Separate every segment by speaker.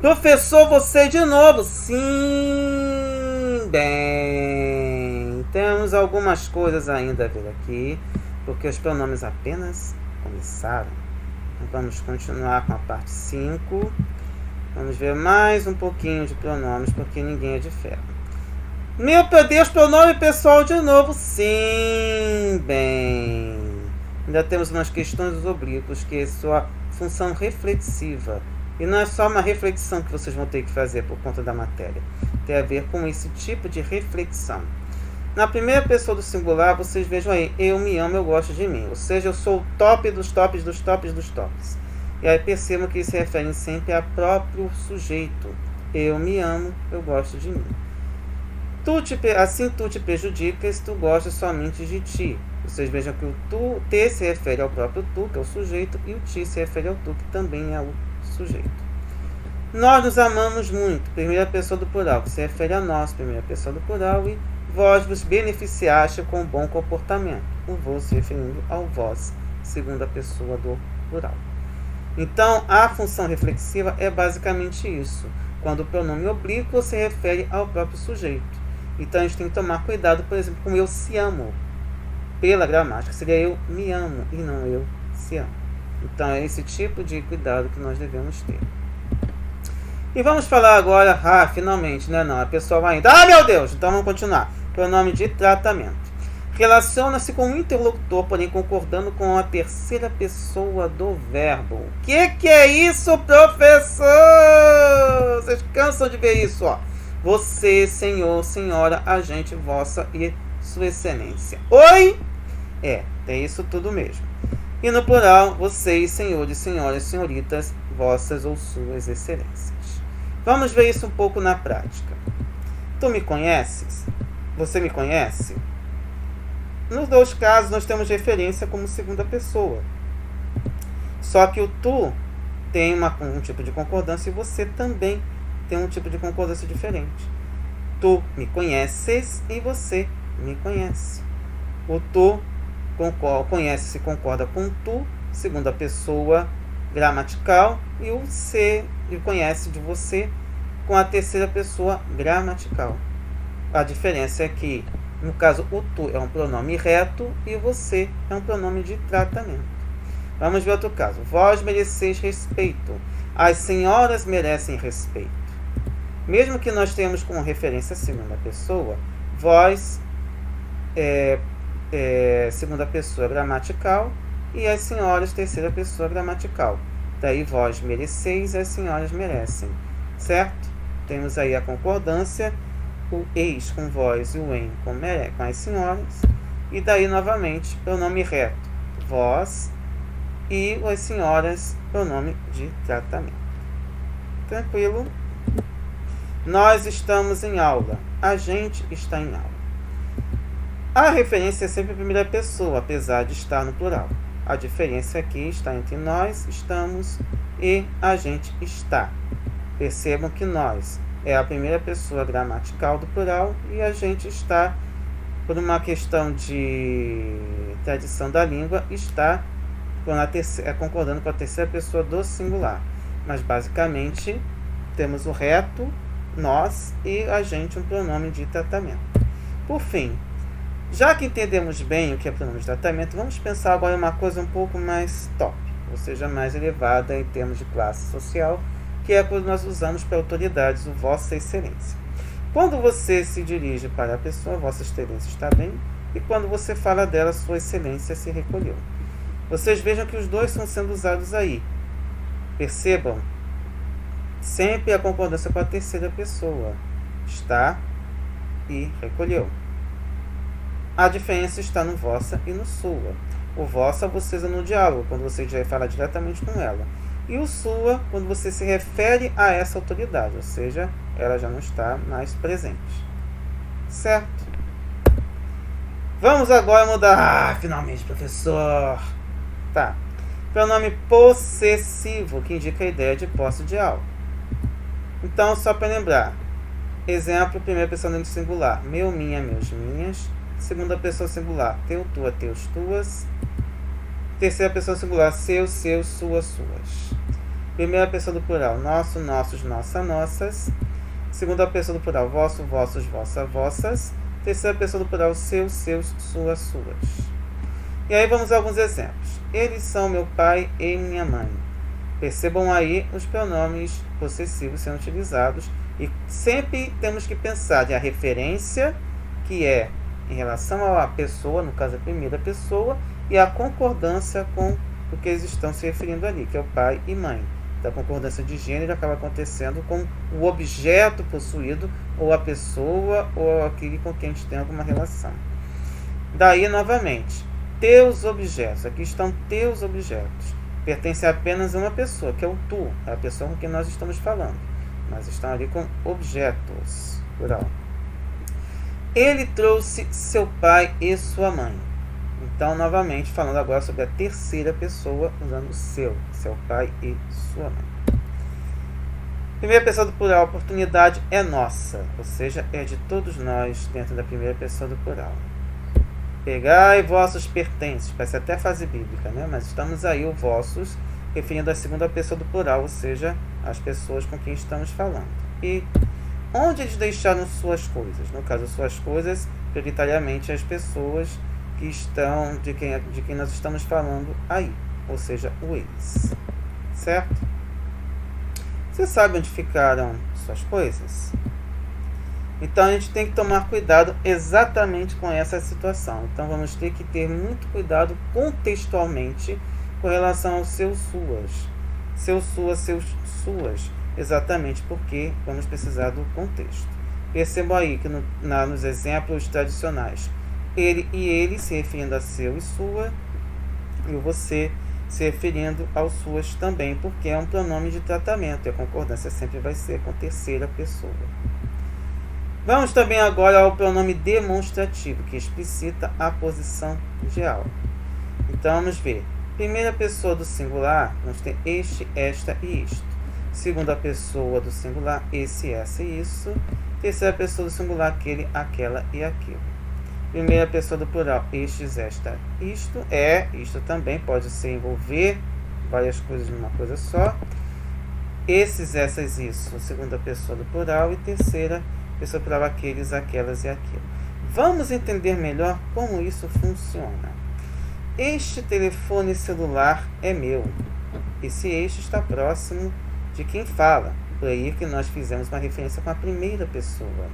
Speaker 1: Professor, você de novo? Sim, bem. Temos algumas coisas ainda a ver aqui, porque os pronomes apenas começaram. Então, vamos continuar com a parte 5. Vamos ver mais um pouquinho de pronomes, porque ninguém é de ferro. Meu Deus, pronome pessoal de novo? Sim, bem. Ainda temos umas questões dos oblíquos, que é sua função reflexiva. E não é só uma reflexão que vocês vão ter que fazer por conta da matéria. Tem a ver com esse tipo de reflexão. Na primeira pessoa do singular, vocês vejam aí, eu me amo, eu gosto de mim. Ou seja, eu sou o top dos tops dos tops dos tops. E aí percebam que se referem sempre a próprio sujeito. Eu me amo, eu gosto de mim. Assim tu te prejudicas, tu gostas somente de ti. Vocês vejam que o tu, te se refere ao próprio tu, que é o sujeito, e o ti se refere ao tu, que também é o sujeito. Nós nos amamos muito, primeira pessoa do plural, que se refere a nós, primeira pessoa do plural, e vós vos beneficiaste com o bom comportamento. O vos se referindo ao vós, segunda pessoa do plural. Então, a função reflexiva é basicamente isso. Quando o pronome oblíquo se refere ao próprio sujeito. Então, a gente tem que tomar cuidado, por exemplo, com eu se amo. Pela gramática, seria eu me amo e não eu se amo. Então, é esse tipo de cuidado que nós devemos ter. E vamos falar agora, finalmente, né? Não, a pessoa ainda. Meu Deus! Então, vamos continuar. Pronome de tratamento. Relaciona-se com o interlocutor, porém concordando com a terceira pessoa do verbo. Que é isso, professor? Vocês cansam de ver isso, ó. Você, senhor, senhora, agente, vossa e sua excelência. Oi? É isso tudo mesmo. E no plural, vocês, senhores, senhoras, senhoritas, vossas ou suas excelências. Vamos ver isso um pouco na prática. Tu me conheces? Você me conhece? Nos dois casos, nós temos referência como segunda pessoa. Só que o tu tem um tipo de concordância e você também tem um tipo de concordância diferente. Tu me conheces e você me conhece. O tu conhece se concorda com tu, segunda pessoa gramatical, e o se conhece de você com a terceira pessoa gramatical. A diferença é que, no caso, o tu é um pronome reto e você é um pronome de tratamento. Vamos ver outro caso. Vós mereceis respeito. As senhoras merecem respeito. Mesmo que nós tenhamos como referência a segunda pessoa, vós segunda pessoa gramatical e as senhoras terceira pessoa gramatical. Daí vós mereceis, as senhoras merecem. Certo? Temos aí a concordância, o eis com vós e o em com as senhoras. E daí novamente pronome reto, vós, e as senhoras, pronome de tratamento. Tranquilo? Nós estamos em aula. A gente está em aula. A referência é sempre a primeira pessoa, apesar de estar no plural. A diferença aqui está entre nós estamos e a gente está. Percebam que nós é a primeira pessoa gramatical do plural e a gente está, por uma questão de tradição da língua, está concordando com a terceira pessoa do singular. Mas basicamente temos o reto, nós, e a gente, um pronome de tratamento. Por fim, já que entendemos bem o que é pronome de tratamento, vamos pensar agora em uma coisa um pouco mais top, ou seja, mais elevada em termos de classe social, que é quando nós usamos para autoridades o vossa excelência. Quando você se dirige para a pessoa, vossa excelência está bem, e quando você fala dela, sua excelência se recolheu. Vocês vejam que os dois estão sendo usados aí. Percebam? Sempre a concordância com a terceira pessoa. Está e recolheu. A diferença está no vossa e no sua. O vossa você usa no diálogo, quando você já fala diretamente com ela. E o sua, quando você se refere a essa autoridade, ou seja, ela já não está mais presente. Certo? Vamos agora mudar. Finalmente, professor. Tá. Pronome possessivo, que indica a ideia de posse de algo. Então, só para lembrar, Exemplo, primeira pessoa no singular. Meu, minha, meus, minhas. Segunda pessoa singular. Teu, tua, teus, tuas. Terceira pessoa singular. Seus, seus, suas, suas. Primeira pessoa do plural. Nosso, nossos, nossa, nossas. Segunda pessoa do plural. Vosso, vossos, vossa, vossas. Terceira pessoa do plural. Seus, seus, suas, suas. E aí vamos a alguns exemplos. Eles são meu pai e minha mãe. Percebam aí os pronomes possessivos sendo utilizados. E sempre temos que pensar de a referência, que é em relação à pessoa, no caso a primeira pessoa, e a concordância com o que eles estão se referindo ali, que é o pai e mãe. Então, a concordância de gênero acaba acontecendo com o objeto possuído, ou a pessoa, ou aquele com quem a gente tem alguma relação. Daí, novamente, teus objetos. Aqui estão teus objetos. Pertence apenas a uma pessoa, que é o tu, é a pessoa com quem nós estamos falando. Mas estão ali com objetos, plural. Ele trouxe seu pai e sua mãe. Então, novamente, falando agora sobre a terceira pessoa, usando o seu pai e sua mãe. Primeira pessoa do plural, oportunidade é nossa, ou seja, é de todos nós dentro da primeira pessoa do plural. Pegai vossos pertences, parece até frase bíblica, né? Mas estamos aí, o vossos, referindo à segunda pessoa do plural, ou seja, as pessoas com quem estamos falando. E onde eles deixaram suas coisas? No caso, suas coisas, prioritariamente as pessoas que estão, de quem nós estamos falando aí, ou seja, o eles. Certo? Você sabe onde ficaram suas coisas? Então a gente tem que tomar cuidado exatamente com essa situação. Então vamos ter que ter muito cuidado contextualmente com relação aos seus, suas. Seus, suas. Exatamente porque vamos precisar do contexto. Percebam aí que nos exemplos tradicionais, ele e ele se referindo a seu e sua, e o você se referindo aos suas também, porque é um pronome de tratamento, e a concordância sempre vai ser com terceira pessoa. Vamos também agora ao pronome demonstrativo, que explicita a posição geral. Então vamos ver. Primeira pessoa do singular, nós temos este, esta e isto. Segunda pessoa do singular, esse, essa e isso. Terceira pessoa do singular, aquele, aquela e aquilo. Primeira pessoa do plural, estes, esta, isto. Isto também pode se envolver várias coisas numa coisa só. Esses, essas, isso. Segunda pessoa do plural e terceira pessoa do plural, aqueles, aquelas e aquilo. Vamos entender melhor como isso funciona. Este telefone celular é meu. Esse este está próximo de quem fala. Por aí que nós fizemos uma referência com a primeira pessoa.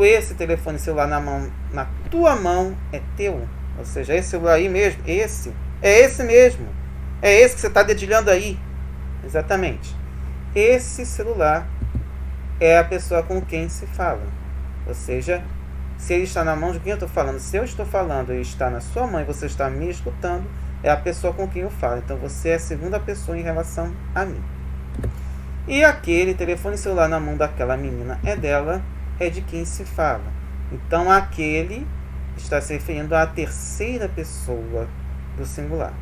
Speaker 1: Esse telefone celular na tua mão é teu. Ou seja, esse celular aí mesmo, esse mesmo. É esse que você está dedilhando aí. Exatamente. Esse celular é a pessoa com quem se fala. Ou seja, se ele está na mão de quem eu estou falando, se eu estou falando e está na sua mão e você está me escutando, é a pessoa com quem eu falo. Então você é a segunda pessoa em relação a mim. E aquele telefone celular na mão daquela menina é dela, é de quem se fala. Então aquele está se referindo à terceira pessoa do singular.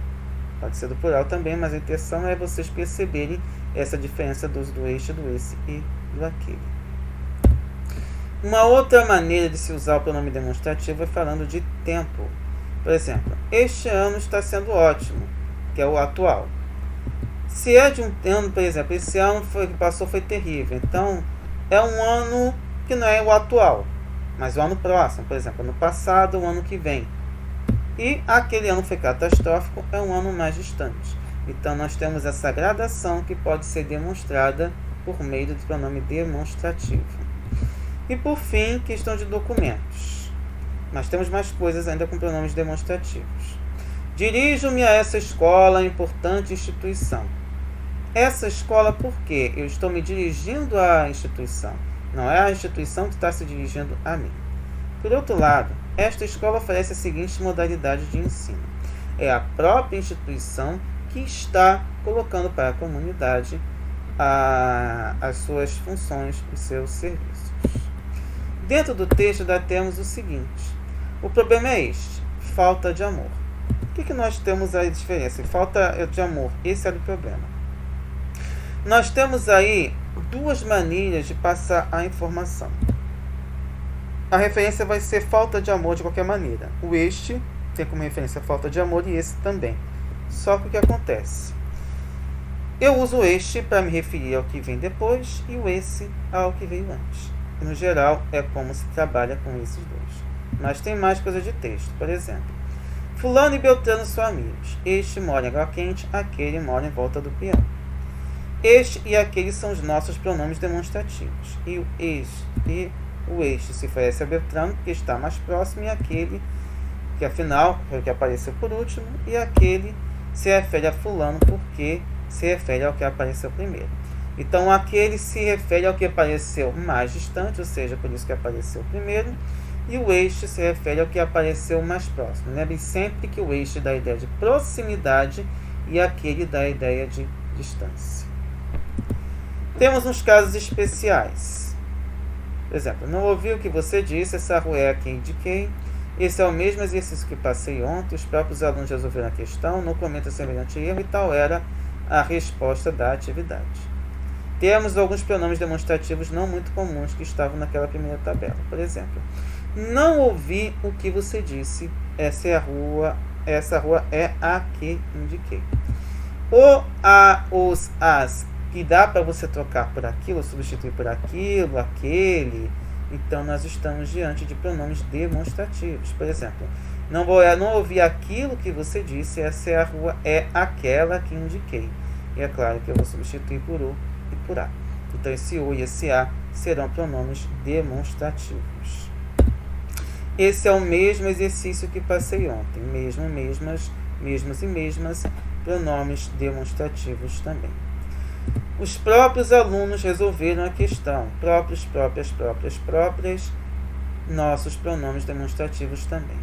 Speaker 1: Pode ser do plural também, mas a intenção é vocês perceberem essa diferença do uso do este, do esse e do aquele. Uma outra maneira de se usar o pronome demonstrativo é falando de tempo. Por exemplo, este ano está sendo ótimo, que é o atual. Se é de um ano, por exemplo, esse ano que passou foi terrível. Então, é um ano que não é o atual, mas o ano próximo. Por exemplo, ano passado, o ano que vem. E aquele ano foi catastrófico, é um ano mais distante. Então, nós temos essa gradação que pode ser demonstrada por meio do pronome demonstrativo. E, por fim, questão de documentos. Nós temos mais coisas ainda com pronomes demonstrativos. Dirijo-me a essa escola, importante instituição. Essa escola, por quê? Eu estou me dirigindo à instituição. Não é a instituição que está se dirigindo a mim. Por outro lado, esta escola oferece a seguinte modalidade de ensino. É a própria instituição que está colocando para a comunidade as suas funções, os seus serviços. Dentro do texto, ainda temos o seguinte. O problema é este. Falta de amor. O que nós temos aí de diferença? Falta de amor. Esse era o problema. Nós temos aí duas maneiras de passar a informação. A referência vai ser falta de amor de qualquer maneira. O este tem como referência falta de amor e esse também. Só que o que acontece? Eu uso o este para me referir ao que vem depois e o esse ao que veio antes. E, no geral, é como se trabalha com esses dois. Mas tem mais coisa de texto. Por exemplo, fulano e Beltrano são amigos. Este mora em água quente, aquele mora em volta do peão. Este e aquele são os nossos pronomes demonstrativos. E o este se oferece a Beltrano, que está mais próximo, e aquele, que afinal foi o que apareceu por último, e aquele se refere a fulano, porque se refere ao que apareceu primeiro. Então, aquele se refere ao que apareceu mais distante, ou seja, por isso que apareceu primeiro, e o este se refere ao que apareceu mais próximo. Lembre sempre que o este dá a ideia de proximidade e aquele dá a ideia de distância. Temos uns casos especiais. Por exemplo, não ouvi o que você disse, essa rua é a que indiquei. Esse é o mesmo exercício que passei ontem, os próprios alunos resolveram a questão, não cometa semelhante erro, e tal era a resposta da atividade. Temos alguns pronomes demonstrativos não muito comuns que estavam naquela primeira tabela. Por exemplo, não ouvi o que você disse, essa rua é a que indiquei. O, a, os, as, que dá para você trocar por aquilo, substituir por aquilo, aquele. Então, nós estamos diante de pronomes demonstrativos. Por exemplo, não ouvi aquilo que você disse, essa é a rua, é aquela que indiquei. E é claro que eu vou substituir por o e por a. Então, esse o e esse a serão pronomes demonstrativos. Esse é o mesmo exercício que passei ontem. Mesmo, mesmas, mesmos e mesmas, pronomes demonstrativos também. Os próprios alunos resolveram a questão. Próprios, próprias, próprias, próprias. Nossos pronomes demonstrativos também.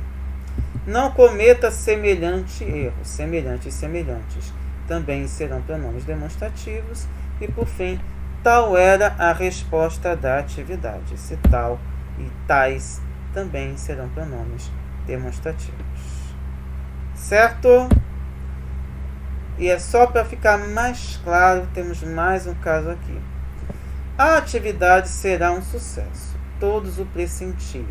Speaker 1: Não cometa semelhante erro. Semelhantes, semelhantes. Também serão pronomes demonstrativos. E, por fim, tal era a resposta da atividade. Esse tal e tais também serão pronomes demonstrativos. Certo? E é só para ficar mais claro, temos mais um caso aqui. A atividade será um sucesso. Todos o pressentiam.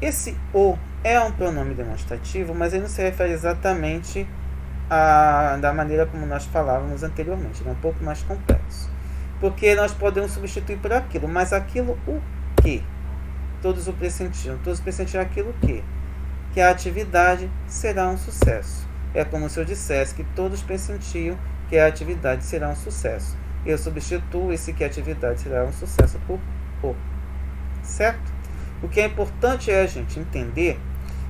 Speaker 1: Esse o é um pronome demonstrativo, mas ele não se refere exatamente da maneira como nós falávamos anteriormente. Ele é um pouco mais complexo. Porque nós podemos substituir por aquilo, mas aquilo o quê? Todos o pressentiam. Todos pressentiam aquilo o quê? Que a atividade será um sucesso. É como se eu dissesse que todos pressentiam que a atividade será um sucesso. Eu substituo esse que a atividade será um sucesso por o. Certo? O que é importante é a gente entender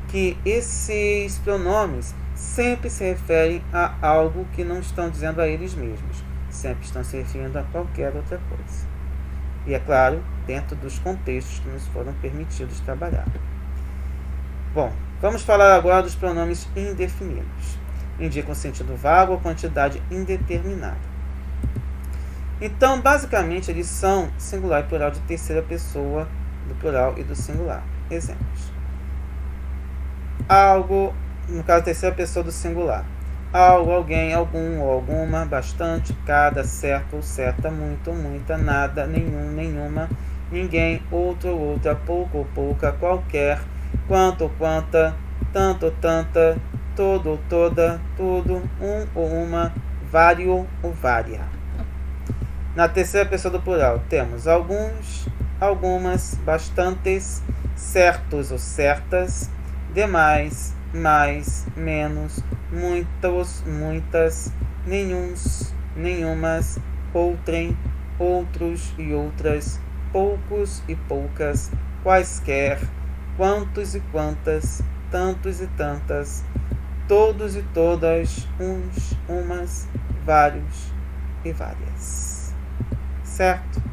Speaker 1: que esses pronomes sempre se referem a algo que não estão dizendo a eles mesmos. Sempre estão se referindo a qualquer outra coisa. E é claro, dentro dos contextos que nos foram permitidos trabalhar. Bom, vamos falar agora dos pronomes indefinidos. Indicam sentido vago ou quantidade indeterminada. Então, basicamente, eles são singular e plural de terceira pessoa do plural e do singular. Exemplos. Algo, no caso, terceira pessoa do singular. Algo, alguém, algum ou alguma, bastante, cada, certo ou certa, muito ou muita, nada, nenhum, nenhuma, ninguém, outro ou outra, pouco ou pouca, qualquer, quanto ou quanta, tanto ou tanta, todo ou toda, tudo, um ou uma, vário ou vária. Na terceira pessoa do plural temos alguns, algumas, bastantes, certos ou certas, demais, mais, menos, muitos, muitas, nenhuns, nenhumas, outrem, outros e outras, poucos e poucas, quaisquer, quantos e quantas, tantos e tantas, todos e todas, uns, umas, vários e várias. Certo?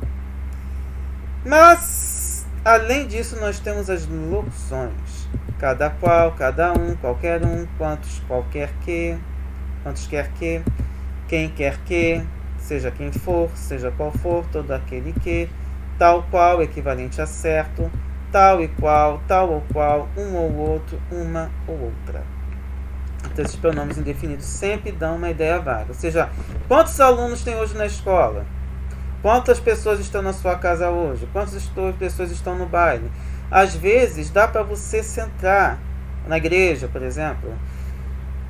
Speaker 1: Mas, além disso, nós temos as locuções. Cada qual, cada um, qualquer um, quantos, qualquer que, quantos quer que, quem quer que, seja quem for, seja qual for, todo aquele que, tal qual, equivalente a certo, tal e qual, tal ou qual, um ou outro, uma ou outra. Então, esses pronomes indefinidos sempre dão uma ideia vaga. Ou seja, quantos alunos tem hoje na escola? Quantas pessoas estão na sua casa hoje? Quantas pessoas estão no baile? Às vezes dá para você centrar na igreja, por exemplo.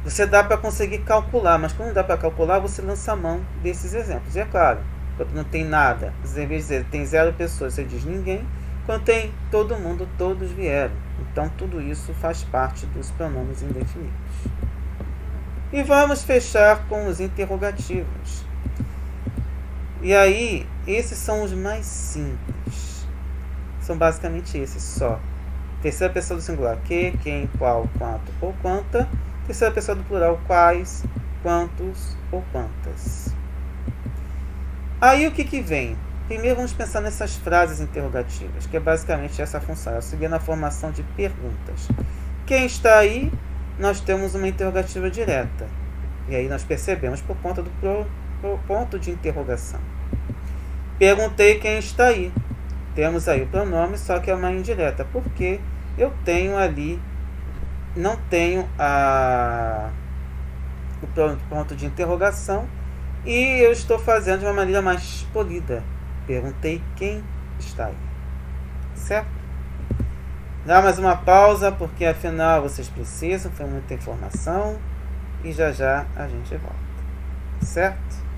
Speaker 1: Você dá para conseguir calcular, mas quando não dá para calcular, você lança a mão desses exemplos. E é claro, quando não tem nada, em vez de dizer tem 0 pessoas, você diz ninguém. Quando tem todo mundo, todos vieram. Então tudo isso faz parte dos pronomes indefinidos. E vamos fechar com os interrogativos. E aí, esses são os mais simples. São basicamente esses só. Terceira pessoa do singular, que, quem, qual, quanto ou quanta. Terceira pessoa do plural, quais, quantos ou quantas. Aí o que vem? Primeiro vamos pensar nessas frases interrogativas, que é basicamente essa função, auxilia na formação de perguntas. Quem está aí? Nós temos uma interrogativa direta. E aí nós percebemos por conta do ponto de interrogação. Perguntei quem está aí. Temos aí o pronome, só que é uma indireta, porque eu tenho ali, não tenho o ponto de interrogação e eu estou fazendo de uma maneira mais polida. Perguntei quem está aí. Certo? Dá mais uma pausa, porque afinal vocês precisam, foi muita informação e já já a gente volta. Certo?